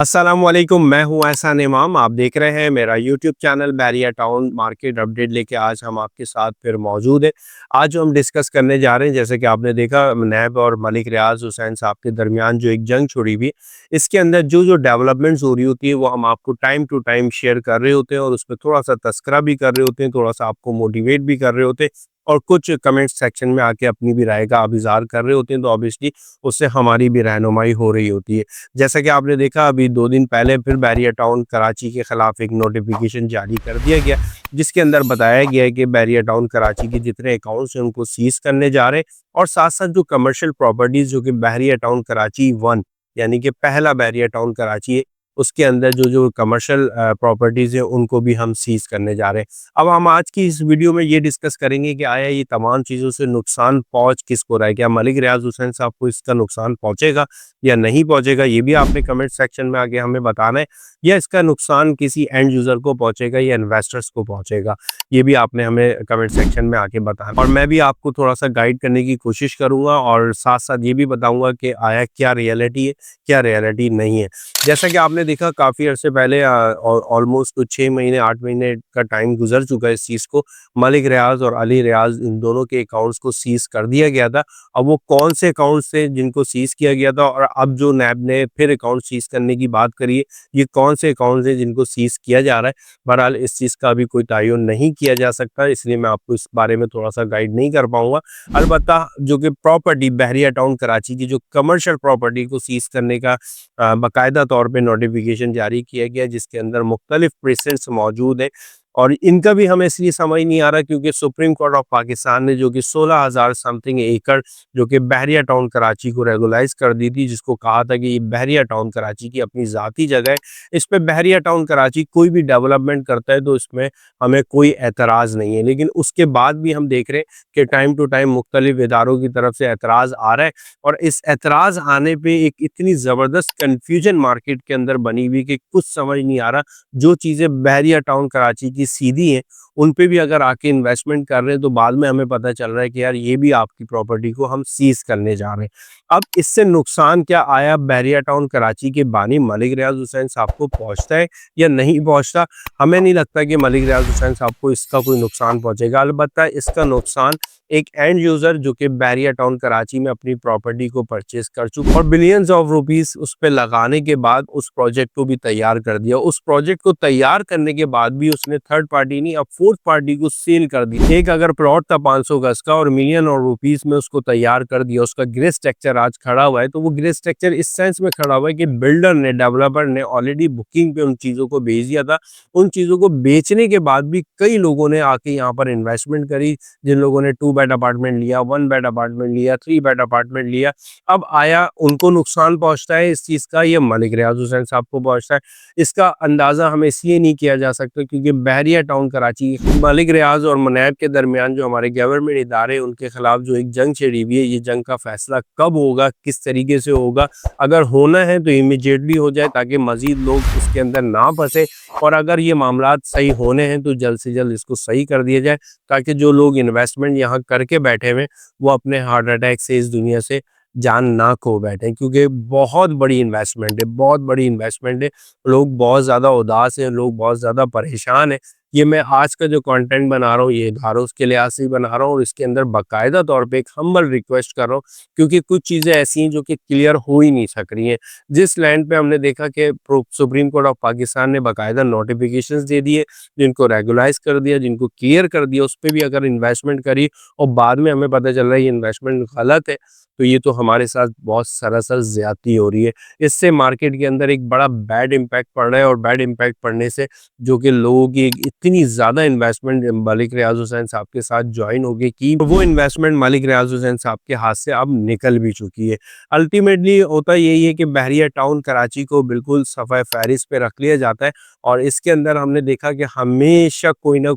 अस्सलामुअलैकुम, मैं हूं एहसान इमाम। आप देख रहे हैं मेरा YouTube channel Bairia town market update लेके आज हम आपके साथ फिर मौजूद हैं। आज जो हम डिस्कस करने जा रहे हैं, जैसे कि आपने देखा नैब और मलिक रियाज हुसैन साहब के दरमियान जो एक जंग छुड़ी हुई, इसके अंदर जो जो डेवलपमेंट्स हो रही होती है वो हम आपको टाइम टू टाइम शेयर कर रहे होते हैं और उस पर थोड़ा सा तस्करा भी कर रहे होते हैं, थोड़ा सा आपको मोटिवेट भी कर रहे होते हैं और कुछ कमेंट सेक्शन में आके अपनी भी राय का आप इज़हार कर रहे होते हैं, तो ऑब्वियसली उससे हमारी भी रहनुमाई हो रही होती है। जैसा कि आपने देखा अभी 2 दिन पहले फिर बैरिया टाउन कराची के खिलाफ एक नोटिफिकेशन जारी कर दिया गया, जिसके अंदर बताया गया है कि बैरिया टाउन कराची के जितने अकाउंट्स हैं उनको सीज करने जा रहे हैं और साथ-साथ जो कमर्शियल प्रॉपर्टीज़ जो कि बैरिया टाउन कराची 1 यानी कि पहला बैरिया टाउन कराची है, उसके अंदर जो-जो कमर्शियल प्रॉपर्टीज़ हैं उनको भी हम सीज करने जा रहे हैं। अब हम आज की इस वीडियो में ये डिस्कस करेंगे कि आया ये तमाम चीज़ों से नुकसान पहुँच किसको रहा है? क्या मलिक रियाज़ हुसैन साहब को इसका नुकसान पहुँचेगा या नहीं पहुँचेगा? ये भी आपने कमेंट सेक्शन में आके हमें बताना है, या इसका नुकसान किसी एंड यूज़र को पहुँचेगा या इन्वेस्टर्स को पहुँचेगा? ये भी आपने हमें कमेंट सेक्शन में आके बताना और मैं भी आपको थोड़ा-सा गाइड करने की कोशिश करूँगा और साथ-साथ ये भी बताऊँगा कि आया क्या रियलिटी है, क्या रियलिटी नहीं है। जैसा कि आपने देखा काफ़ी अरसे पहले ऑलमोस्ट कुछ 6 महीने 8 महीने का टाइम गुज़र चुका है इस चीज़ को। मलिक रियाज़ और अली रियाज़ इन दोनों के अकाउंट्स को सीज़ कर दिया गया था। अब वो कौन से अकाउंट्स थे जिनको सीज़ किया गया था और अब जो नैब ने फिर अकाउंट सीज़ करने की बात करी है, ये कौन से अकाउंट्स हैं जिनको सीज़ किया जा रहा है? बहरहाल इस चीज़ का अभी कोई तयन नहीं किया जा सकता, इसलिए मैं आपको इस बारे में थोड़ा-सा गाइड नहीं कर पाऊँगा। अलबत्ता जो कि प्रॉपर्टी बहरिया टाउन कराची की जो कमर्शियल प्रॉपर्टी को सीज़ करने का बाकायदा तौर पे नोटिफिकेशन जारी किया गया, जिसके अंदर मुख्तलिफ प्रेसिडेंट्स मौजूद हैं और इनका भी हमें इसलिए समझ नहीं आ रहा क्योंकि सुप्रीम कोर्ट ऑफ पाकिस्तान ने जो कि 16,000 समथिंग एकड़ जो कि बहरिया टाउन कराची को रेगुलाइज कर दी थी, जिसको कहा था कि ये बहरिया टाउन कराची की अपनी ज़ाती जगह है, इस पे बहरिया टाउन कराची कोई भी डेवलपमेंट करता है तो इसमें हमें कोई एतराज़ नहीं है। लेकिन उसके बाद भी हम देख रहे हैं कि टाइम टू टाइम मुख्तलिफ इदारों की तरफ से एतराज़ आ रहा है और इस एतराज़ आने पे एक इतनी ज़बरदस्त कन्फ्यूजन मार्केट के अंदर बनी हुई कि कुछ समझ नहीं आ रहा। जो चीज़ें बहरिया टाउन कराची की सीधी हैं, उन पे भी अगर आके इन्वेस्टमेंट कर रहे हैं तो बाद में हमें पता चल रहा है कि यार ये भी आपकी प्रॉपर्टी को हम सीज़ करने जा रहे हैं। अब इससे नुकसान क्या आया बहरिया टाउन कराची के बानी मलिक रियाज़ हुसैन साहब को पहुँचता है या नहीं पहुँचता? हमें नहीं लगता कि मलिक रियाज़ हुसैन साहब को इसका कोई नुकसान पहुँचेगा। अलबत्ता इसका नुकसान एक एंड यूज़र जो कि बैरिया टाउन कराची में अपनी प्रॉपर्टी को परचेज़ कर चुका और बिलियंस ऑफ रुपीस उस पे लगाने के बाद उस प्रोजेक्ट को भी तैयार कर दिया। उस प्रोजेक्ट को तैयार करने के बाद भी उसने थर्ड पार्टी नहीं, अब फोर्थ पार्टी को सेल कर दी। एक अगर प्लॉट था 500 गज का और मिलियन और रुपीस में उसको तैयार कर दिया, उसका ग्रे स्ट्रक्चर आज खड़ा हुआ है, तो वो ग्रे स्ट्रक्चर इस सेंस में खड़ा हुआ है कि बिल्डर ने, डेवलपर ने ऑलरेडी बुकिंग पे उन चीज़ों को भेज दिया था। उन चीज़ों को बेचने के बाद भी कई लोगों ने आके यहाँ पर इन्वेस्टमेंट करी, जिन लोगों ने 2 बेड अपार्टमेंट लिया, 1 बेड अपार्टमेंट लिया, 3 बेड अपार्टमेंट लिया। अब आया उनको नुकसान पहुँचता है इस चीज़ का, ये मलिक रियाज़ हुसैन साहब को पहुँचता है। इसका अंदाज़ा हमें इसलिए नहीं किया जा सकता क्योंकि बहरिया टाउन कराची मलिक रियाज़ और मुनैब के दरमियान जो हमारे गवर्नमेंट इदारे उनके खिलाफ जो एक जंग छिड़ी हुई है, ये जंग का फैसला कब होगा, किस तरीके से होगा? अगर होना है तो इमीडिएटली हो जाए ताकि मज़ीद लोग इसके अंदर ना फँसे और अगर ये मामलात सही होने हैं तो जल्द से जल्द इसको सही कर दिया जाए, ताकि जो लोग इन्वेस्टमेंट यहाँ करके बैठे हुए हैं वो अपने हार्ट अटैक से इस दुनिया से जान ना खो बैठे, क्योंकि बहुत बड़ी इन्वेस्टमेंट है, बहुत बड़ी इन्वेस्टमेंट है। लोग बहुत ज़्यादा उदास हैं, लोग बहुत ज़्यादा परेशान हैं। ये मैं आज का जो कंटेंट बना रहा हूँ ये इदारों के लिहाज से ही बना रहा हूँ और इसके अंदर बाकायदा तौर पे एक हम्बल रिक्वेस्ट कर रहा हूँ, क्योंकि कुछ चीज़ें ऐसी हैं जो कि क्लियर हो ही नहीं सक रही हैं। जिस लैंड पे हमने देखा कि सुप्रीम कोर्ट ऑफ पाकिस्तान ने बाकायदा नोटिफिकेशंस दे दिए, जिनको रेगुलाइज कर दिया, जिनको क्लियर कर दिया, उस पे भी अगर इन्वेस्टमेंट करी और बाद में हमें पता चल रहा है ये इन्वेस्टमेंट गलत है, तो ये तो हमारे साथ बहुत सरासर ज़्यादती हो रही है। इससे मार्केट के अंदर एक बड़ा बैड इम्पैक्ट पड़ रहा है और बैड इम्पैक्ट पड़ने से जो कि लोगों की एक इतनी ज़्यादा इन्वेस्टमेंट मलिक रियाज़ हुसैन साहब के साथ जॉइन हो गई कि वो इन्वेस्टमेंट मलिक रियाज़ हुसैन साहब के हाथ से अब निकल भी चुकी है। अल्टीमेटली होता यही है कि बहरिया टाउन कराची को बिल्कुल सफ़ाए फ़हरिस्त पे रख लिया जाता है और इसके अंदर हमने देखा कि हमेशा कोई ना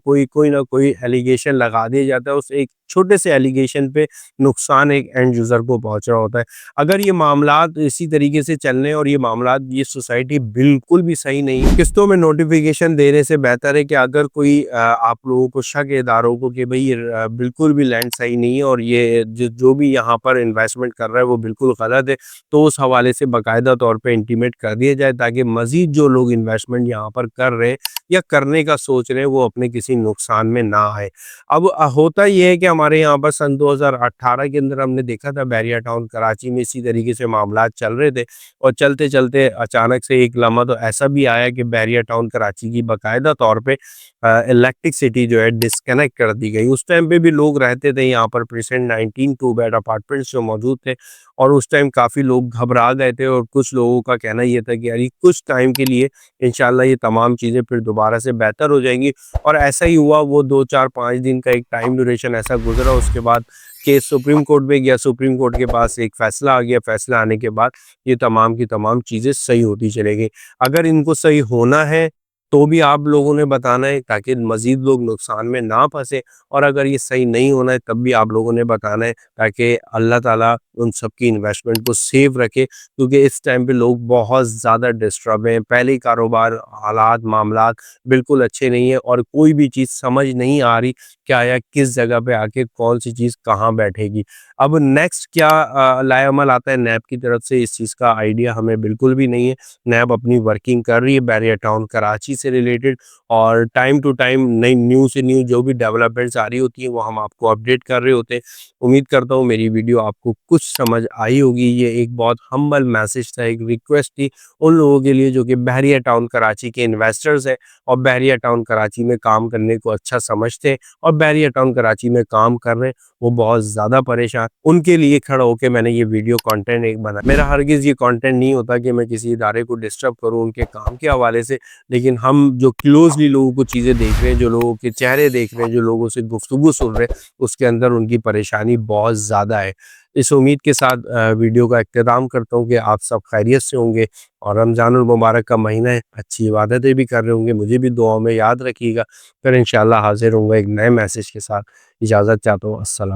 कोई एलिगेशन लगा दिया जाता है उस एक छोटे से एलिगेशन पे नुकसान एक एंड यूज़र को पहुँच रहा होता है। अगर ये मामलात इसी तरीके से चलने और ये मामलात ये सोसाइटी बिल्कुल भी सही नहीं है। किस्तों में नोटिफ़िकेशन देने से बेहतर है कि अगर कोई आप लोगों को शक है इदारों को कि भई ये बिल्कुल भी लैंड सही नहीं है और ये जो भी यहाँ पर इन्वेस्टमेंट कर रहा है वो बिल्कुल गलत है, तो उस हवाले से बाकायदा तौर पे इंटीमेट कर दिया जाए ताकि मज़ीद जो लोग इन्वेस्टमेंट यहाँ पर कर रहे हैं या करने का सोच रहे हैं वो अपने किसी नुकसान में ना आए। अब होता ये है कि हमारे यहाँ पर सन 2018 के अंदर हमने देखा था बैरिया टाउन कराची में इसी तरीके से मामलात चल रहे थे और चलते-चलते अचानक से एक लम्हा तो ऐसा भी आया कि बैरिया टाउन कराची की बाकायदा तौर पे इलेक्ट्रिसिटी जो है डिस्कनेक्ट कर दी गई। उस टाइम पे भी लोग रहते थे यहाँ पर प्रेज़ेंट 19 टू बेड अपार्टमेंट्स जो मौजूद थे और उस टाइम काफ़ी लोग घबरा गए थे और कुछ लोगों का कहना ये था कि यार ये कुछ टाइम के लिए इंशाल्लाह ये तमाम चीज़ें फिर दोबारा से बेहतर हो जाएँगी और ऐसा ही हुआ। वो 2, 4, 5 दिन का एक टाइम ड्यूरेशन ऐसा गुज़रा, उसके बाद केस सुप्रीम कोर्ट में गया, सुप्रीम कोर्ट के पास एक फ़ैसला आ गया, फ़ैसला आने के बाद ये तमाम की तमाम चीज़ें सही होती चली गई। अगर इनको सही होना है, तो भी आप लोगों ने बताना है ताकि मज़ीद लोग नुकसान में ना फँसें और अगर ये सही नहीं होना है तब भी आप लोगों ने बताना है ताकि अल्लाह ताला उन सब की इन्वेस्टमेंट को सेव रखे क्योंकि इस टाइम पे लोग बहुत ज़्यादा डिस्टर्ब हैं। पहले ही कारोबार हालात मामलात बिल्कुल अच्छे नहीं हैं और कोई भी चीज़ समझ नहीं आ रही क्या या किस जगह पे आके कौन-सी चीज़ कहाँ बैठेगी। अब नेक्स्ट क्या लाएअमल आता है नैब की तरफ से इस चीज़ का आइडिया हमें बिल्कुल भी नहीं है। नैब अपनी वर्किंग कर रही है बैरिया टाउन कराची से रिलेटेड और टाइम टू टाइम नई न्यू से न्यू जो भी डेवलपमेंट्स आ रही होती हैं वो हम आपको अपडेट कर रहे होते हैं। उम्मीद करता हूँ मेरी वीडियो आपको कुछ समझ आई होगी। ये एक बहुत हम्बल मैसेज था, एक रिक्वेस्ट थी उन लोगों के लिए जो कि बहरिया टाउन कराची के इन्वेस्टर्स हैं और बहरिया टाउन कराची में काम करने को अच्छा समझते हैं और बहरिया टाउन कराची में काम कर रहे हैं, वो बहुत ज़्यादा परेशान। उनके लिए खड़ा होके मैंने ये वीडियो कंटेंट एक बना मेरा हरगिज़ ये कंटेंट नहीं होता कि मैं किसी इदारे को डिस्टर्ब करूँ उनके काम के हवाले से, लेकिन हम जो क्लोज़ली लोगों को चीज़ें देख रहे हैं, जो लोगों के चेहरे देख रहे हैं, जो लोगों से गुफ्तगू सुन रहे हैं, उसके अंदर उनकी परेशानी बहुत ज़्यादा है। इस उम्मीद के साथ वीडियो का इख्तिताम करता हूँ कि आप सब खैरियत से होंगे और रमज़ानुल मुबारक का महीना है, अच्छी इबादतें भी कर रहे होंगे, मुझे भी दुआओं में याद रखिएगा। फिर इंशाअल्लाह हाज़िर होऊँगा एक नए मैसेज के साथ। इजाज़त चाहता हूँ। अस्सलाम।